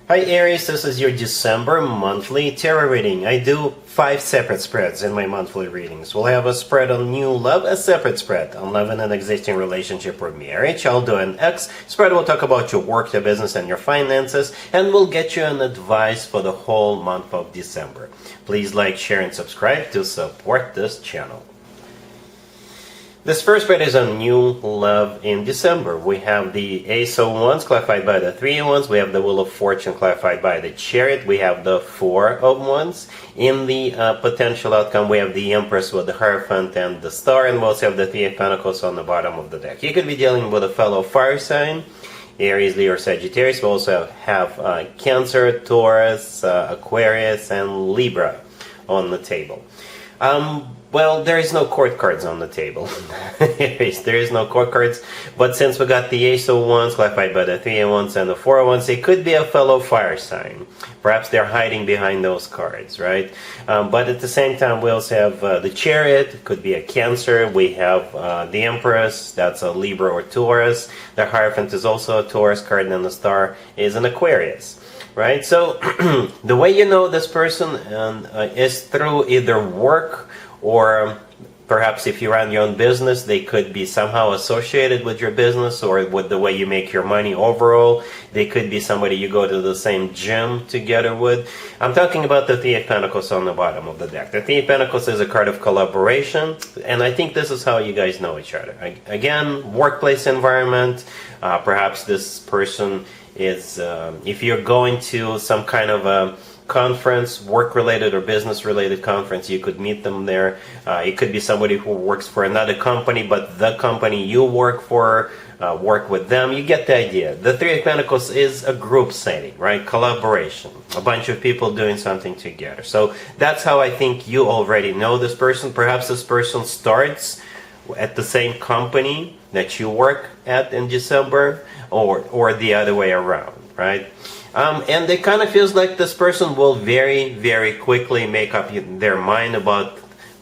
Hi Aries, this is your December monthly tarot reading. I do 5 separate spreads in my monthly readings. We'll have a spread on new love, a separate spread on love in an existing relationship or marriage. I'll do an X spread. We'll talk about your work, your business, and your finances, and we'll get you an advice for the whole month of December. Please like, share, and subscribe to support this channel. This first spread is on new love in December. We have the Ace of Wands clarified by the Three of Wands. We have the Wheel of Fortune clarified by the Chariot. We have the Four of Wands. In the potential outcome, we have the Empress with the Hierophant and the Star. And we also have the Three of Pentacles on the bottom of the deck. You could be dealing with a fellow fire sign, Aries, Leo, or Sagittarius. We also have Cancer, Taurus, Aquarius, and Libra on the table. Well, there is no court cards on the table. There is no court cards, but since we got the Ace of Wands clarified by the Three of Wands and the Four of Wands, it could be a fellow fire sign. Perhaps they're hiding behind those cards, right? But at the same time, we also have the Chariot, could be a Cancer. We have the Empress, that's a Libra or Taurus. The Hierophant is also a Taurus card, and the Star is an Aquarius. Right? So the way you know this person is through either work, or perhaps if you run your own business, they could be somehow associated with your business or with the way you make your money overall. They could be somebody you go to the same gym together with. I'm talking about the Three of Pentacles on the bottom of the deck. The Three of Pentacles is a card of collaboration, and I think this is how you guys know each other. Again, workplace environment. Perhaps this person is, if you're going to some kind of a conference, work-related or business-related conference, you could meet them there. It could be somebody who works for another company, but the company you work for, work with them. You get the idea. The Three of Pentacles is a group setting, right? Collaboration. A bunch of people doing something together. So that's how I think you already know this person. Perhaps this person starts at the same company that you work at in December, or the other way around, right? And it kind of feels like this person will very, very quickly make up their mind about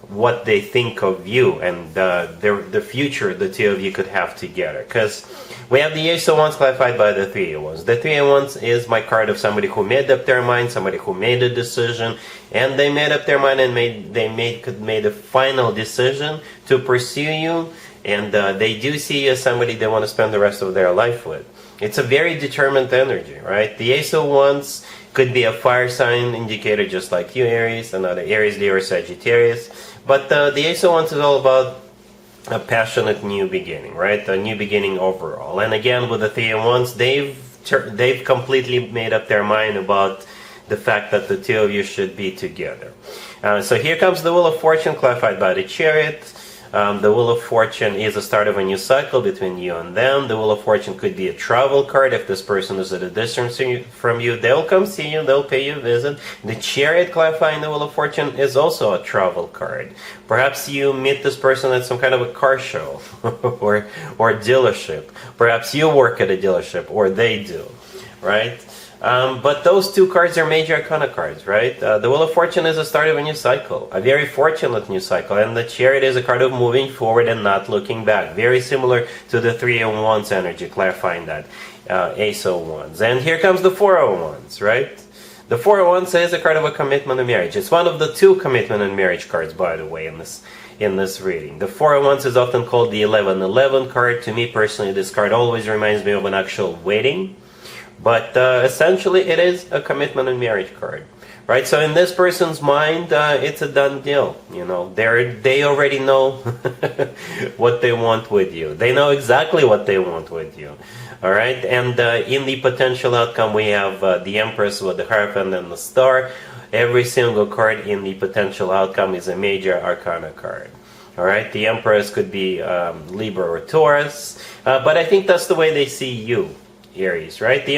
what they think of you and the future the two of you could have together. Because we have the Ace of Wands clarified by the Three of Wands. The Three of Wands is my card of somebody who made up their mind, somebody who made a decision, and they made up their mind and made a final decision to pursue you, and they do see you as somebody they want to spend the rest of their life with. It's a very determined energy, right? The Ace of Wands could be a fire sign indicator just like you, Aries, another Aries, Leo, or Sagittarius. But the Ace of Wands is all about a passionate new beginning, right? A new beginning overall. And again, with the Three of Wands, they've completely made up their mind about the fact that the two of you should be together. So here comes the Wheel of Fortune clarified by the Chariot. The Wheel of Fortune is the start of a new cycle between you and them. The Wheel of Fortune could be a travel card. If this person is at a distance from you, they'll come see you, they'll pay you a visit. The Chariot clarifying the Wheel of Fortune is also a travel card. Perhaps you meet this person at some kind of a car show or dealership. Perhaps you work at a dealership, or they do, right? But those two cards are major arcana cards, right? The Wheel of Fortune is the start of a new cycle, a very fortunate new cycle, and the Chariot is a card of moving forward and not looking back. Very similar to the Three of Wands energy, clarifying that Ace of Wands. And here comes the Four of Wands, right? The Four of Wands is a card of a commitment and marriage. It's one of the two commitment and marriage cards, by the way, in this reading. The Four of Wands is often called the 1111 card. To me personally, this card always reminds me of an actual wedding. But essentially, it is a commitment and marriage card, right? So in this person's mind, it's a done deal. You know, they already know what they want with you. They know exactly what they want with you, all right? And in the potential outcome, we have the Empress with the Hierophant and the Star. Every single card in the potential outcome is a major arcana card. All right, the Empress could be Libra or Taurus, but I think that's the way they see you, Aries, right? The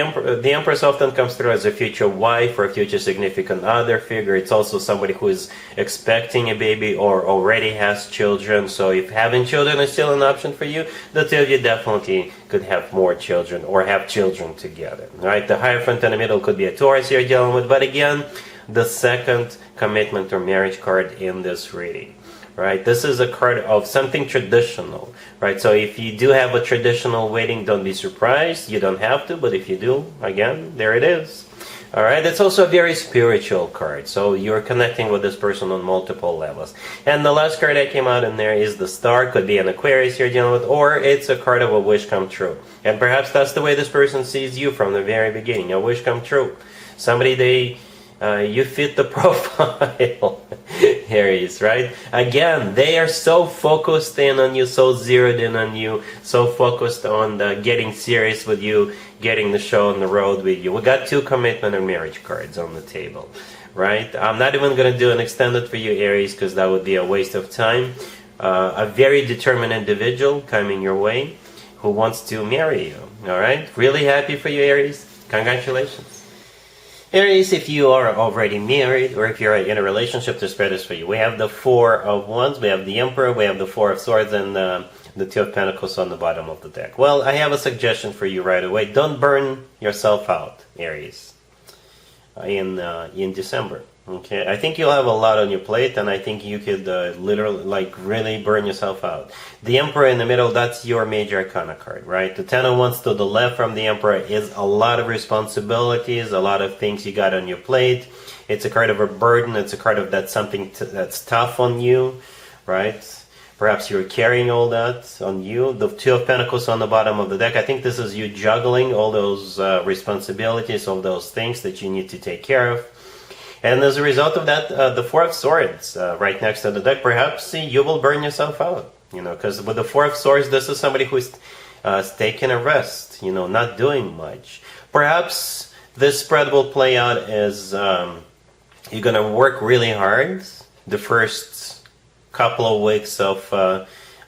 Empress often comes through as a future wife or a future significant other figure. It's also somebody who is expecting a baby or already has children. So if having children is still an option for you, the two of you definitely could have more children or have children together, right? The Hierophant in the middle could be a Taurus you're dealing with, but again, the second commitment or marriage card in this reading. Right, this is a card of something traditional, right? So if you do have a traditional wedding, don't be surprised. You don't have to, but if you do, again, there it is. Alright, it's also a very spiritual card, so you're connecting with this person on multiple levels. And the last card that came out in there is the Star. Could be an Aquarius you're dealing with, or it's a card of a wish come true. And perhaps that's the way this person sees you from the very beginning, a wish come true. Somebody you fit the profile, Aries, right? Again, they are so focused in on you, so zeroed in on you, so focused on getting serious with you, getting the show on the road with you. We got 2 commitment and marriage cards on the table, right? I'm not even going to do an extended for you, Aries, because that would be a waste of time. A very determined individual coming your way who wants to marry you, all right? Really happy for you, Aries. Congratulations. Aries, if you are already married or if you're in a relationship, this spread is for you. We have the 4 of Wands, we have the Emperor, we have the 4 of Swords, and the 2 of Pentacles on the bottom of the deck. Well, I have a suggestion for you right away. Don't burn yourself out, Aries, in December. Okay, I think you'll have a lot on your plate, and I think you could literally, like, really burn yourself out. The Emperor in the middle, that's your major arcana card, right? The 10 of Wands to the left from the Emperor is a lot of responsibilities, a lot of things you got on your plate. It's a card of a burden. It's a card of that's something that's tough on you, right? Perhaps you're carrying all that on you. The 2 of Pentacles on the bottom of the deck, I think this is you juggling all those responsibilities, all those things that you need to take care of. And as a result of that, the 4 of Swords right next to the deck, perhaps you will burn yourself out, you know, because with the 4 of Swords, this is somebody who's taking a rest, you know, not doing much. Perhaps this spread will play out as you're going to work really hard the first couple of weeks of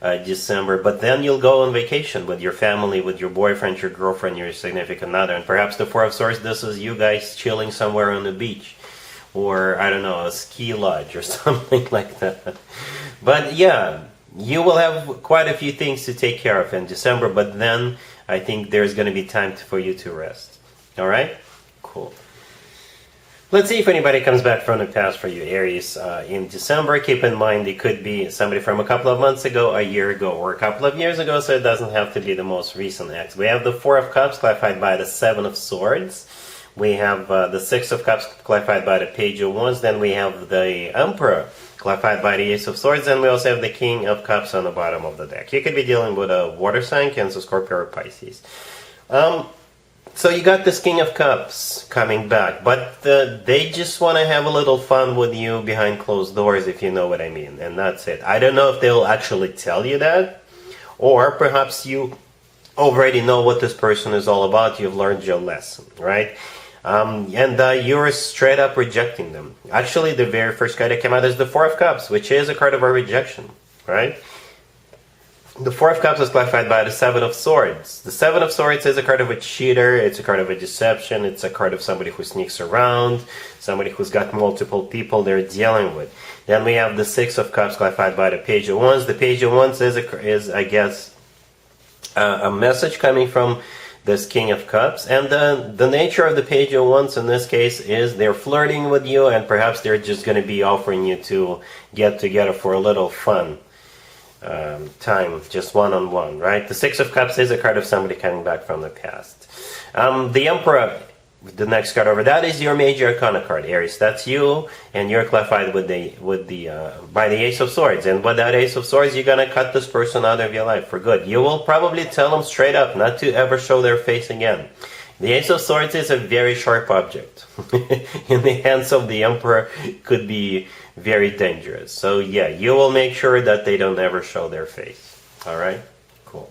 December, but then you'll go on vacation with your family, with your boyfriend, your girlfriend, your significant other. And perhaps the 4 of Swords, this is you guys chilling somewhere on the beach. Or, I don't know, a ski lodge or something like that. But yeah, you will have quite a few things to take care of in December, but then I think there's going to be time for you to rest. Alright? Cool. Let's see if anybody comes back from the past for you, Aries, in December. Keep in mind, it could be somebody from a couple of months ago, a year ago, or a couple of years ago, so it doesn't have to be the most recent ex. We have the 4 of Cups clarified by the 7 of Swords. We have the 6 of Cups clarified by the Page of Wands. Then we have the Emperor clarified by the Ace of Swords. And we also have the King of Cups on the bottom of the deck. You could be dealing with a water sign, Cancer, Scorpio, or Pisces. So you got this King of Cups coming back. But they just want to have a little fun with you behind closed doors, if you know what I mean. And that's it. I don't know if they'll actually tell you that. Or perhaps you already know what this person is all about. You've learned your lesson, right? And you're straight up rejecting them. Actually, the very first card that came out is the 4 of Cups, which is a card of a rejection, right? The 4 of Cups is clarified by the 7 of Swords. The 7 of Swords is a card of a cheater, it's a card of a deception, it's a card of somebody who sneaks around, somebody who's got multiple people they're dealing with. Then we have the 6 of Cups clarified by the Page of Wands. The Page of Wands is I guess, a message coming from this King of Cups, and the nature of the Page of Wands in this case is they're flirting with you, and perhaps they're just going to be offering you to get together for a little fun time, just one-on-one, right? The 6 of Cups is a card of somebody coming back from the past. The Emperor, the next card over, that is your major arcana card, Aries. That's you, and you're clarified with by the Ace of Swords. And with that Ace of Swords, you're gonna cut this person out of your life for good. You will probably tell them straight up not to ever show their face again. The Ace of Swords is a very sharp object. In the hands of the Emperor, could be very dangerous. So yeah, you will make sure that they don't ever show their face. All right, cool.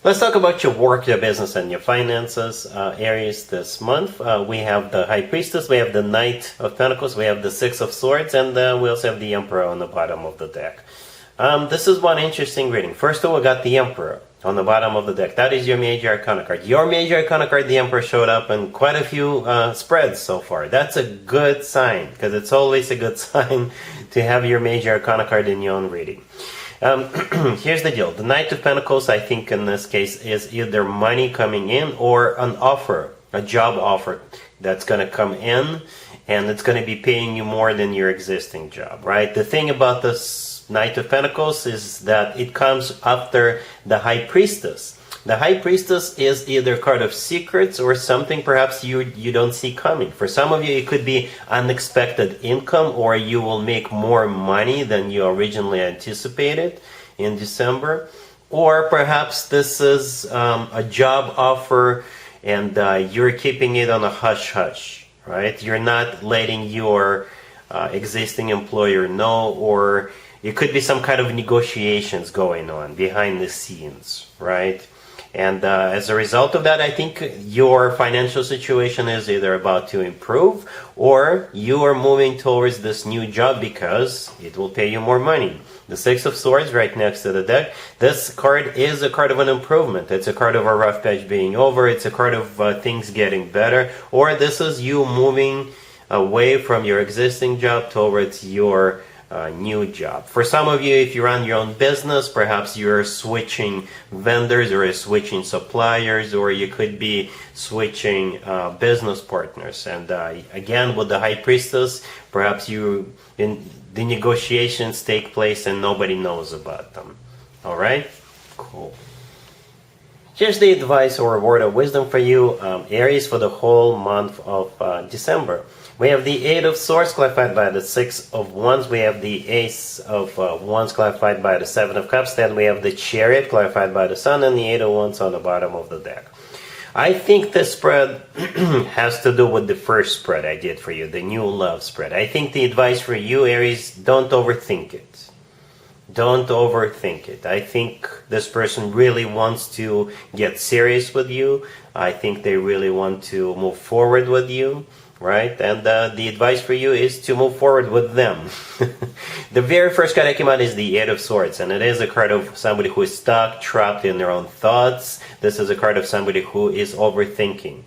Let's talk about your work, your business, and your finances, Aries, this month. We have the High Priestess, we have the Knight of Pentacles, we have the 6 of Swords, and we also have the Emperor on the bottom of the deck. This is one interesting reading. First of all, we got the Emperor on the bottom of the deck. That is your major arcana card. Your major arcana card, the Emperor, showed up in quite a few spreads so far. That's a good sign, because it's always a good sign to have your major arcana card in your own reading. Here's the deal. The Knight of Pentacles, I think in this case, is either money coming in or an offer, a job offer that's going to come in, and it's going to be paying you more than your existing job, right? The thing about this Knight of Pentacles is that it comes after the High Priestess. The High Priestess is either a card of secrets or something perhaps you don't see coming. For some of you, it could be unexpected income, or you will make more money than you originally anticipated in December. Or perhaps this is a job offer and you're keeping it on a hush-hush, right? You're not letting your existing employer know, or it could be some kind of negotiations going on behind the scenes, right? And as a result of that, I think your financial situation is either about to improve, or you are moving towards this new job because it will pay you more money. The Six of Swords right next to the deck. This card is a card of an improvement. It's a card of a rough patch being over. It's a card of things getting better. Or this is you moving away from your existing job towards your new job. For some of you, if you run your own business, perhaps you're switching vendors or switching suppliers, or you could be switching business partners. And again, with the High Priestess, perhaps the negotiations take place and nobody knows about them. All right? Cool. Here's the advice or word of wisdom for you, Aries, for the whole month of December. We have the Eight of Swords clarified by the Six of Wands. We have the Ace of Wands clarified by the Seven of Cups. Then we have the Chariot clarified by the Sun, and the Eight of Wands on the bottom of the deck. I think this spread has to do with the first spread I did for you, the new love spread. I think the advice for you, Aries, don't overthink it. Don't overthink it. I think this person really wants to get serious with you. I think they really want to move forward with you, right? And the advice for you is to move forward with them. The very first card that came out is the Eight of Swords, and it is a card of somebody who is stuck, trapped in their own thoughts. This is a card of somebody who is overthinking.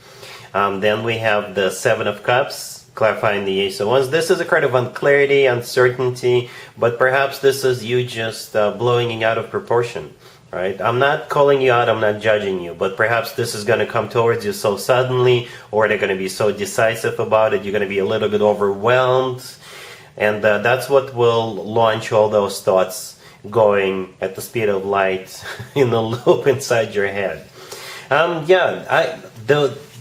Then we have the Seven of Cups, clarifying the Ace of Wands. This is a card of unclarity, uncertainty, but perhaps this is you just blowing it out of proportion, right? I'm not calling you out, I'm not judging you, but perhaps this is going to come towards you so suddenly, or they're going to be so decisive about it, you're going to be a little bit overwhelmed, and that's what will launch all those thoughts going at the speed of light in a loop inside your head.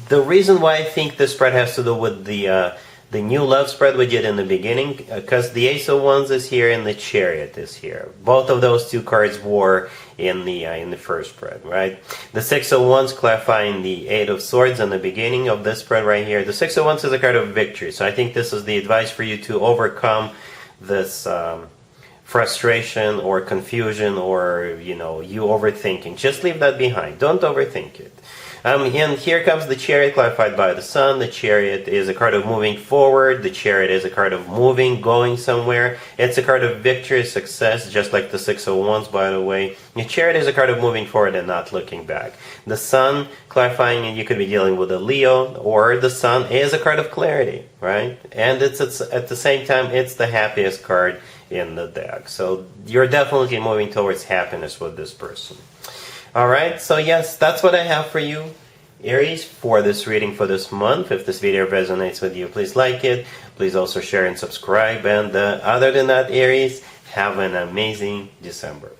The reason why I think this spread has to do with the new love spread we did in the beginning, because the Ace of Wands is here and the Chariot is here. Both of those two cards were in the first spread, right? The Six of Wands clarifying the Eight of Swords in the beginning of this spread right here. The Six of Wands is a card of victory, so I think this is the advice for you to overcome this frustration or confusion, or you overthinking. Just leave that behind. Don't overthink it. And here comes the Chariot clarified by the Sun. The Chariot is a card of moving forward. The Chariot is a card of moving, going somewhere. It's a card of victory, success, just like the Six of Wands, by the way. The Chariot is a card of moving forward and not looking back. The Sun clarifying, and you could be dealing with a Leo, or the Sun is a card of clarity, right? And it's at the same time, it's the happiest card in the deck. So you're definitely moving towards happiness with this person. Alright, so yes, that's what I have for you, Aries, for this reading for this month. If this video resonates with you, please like it. Please also share and subscribe. And other than that, Aries, have an amazing December.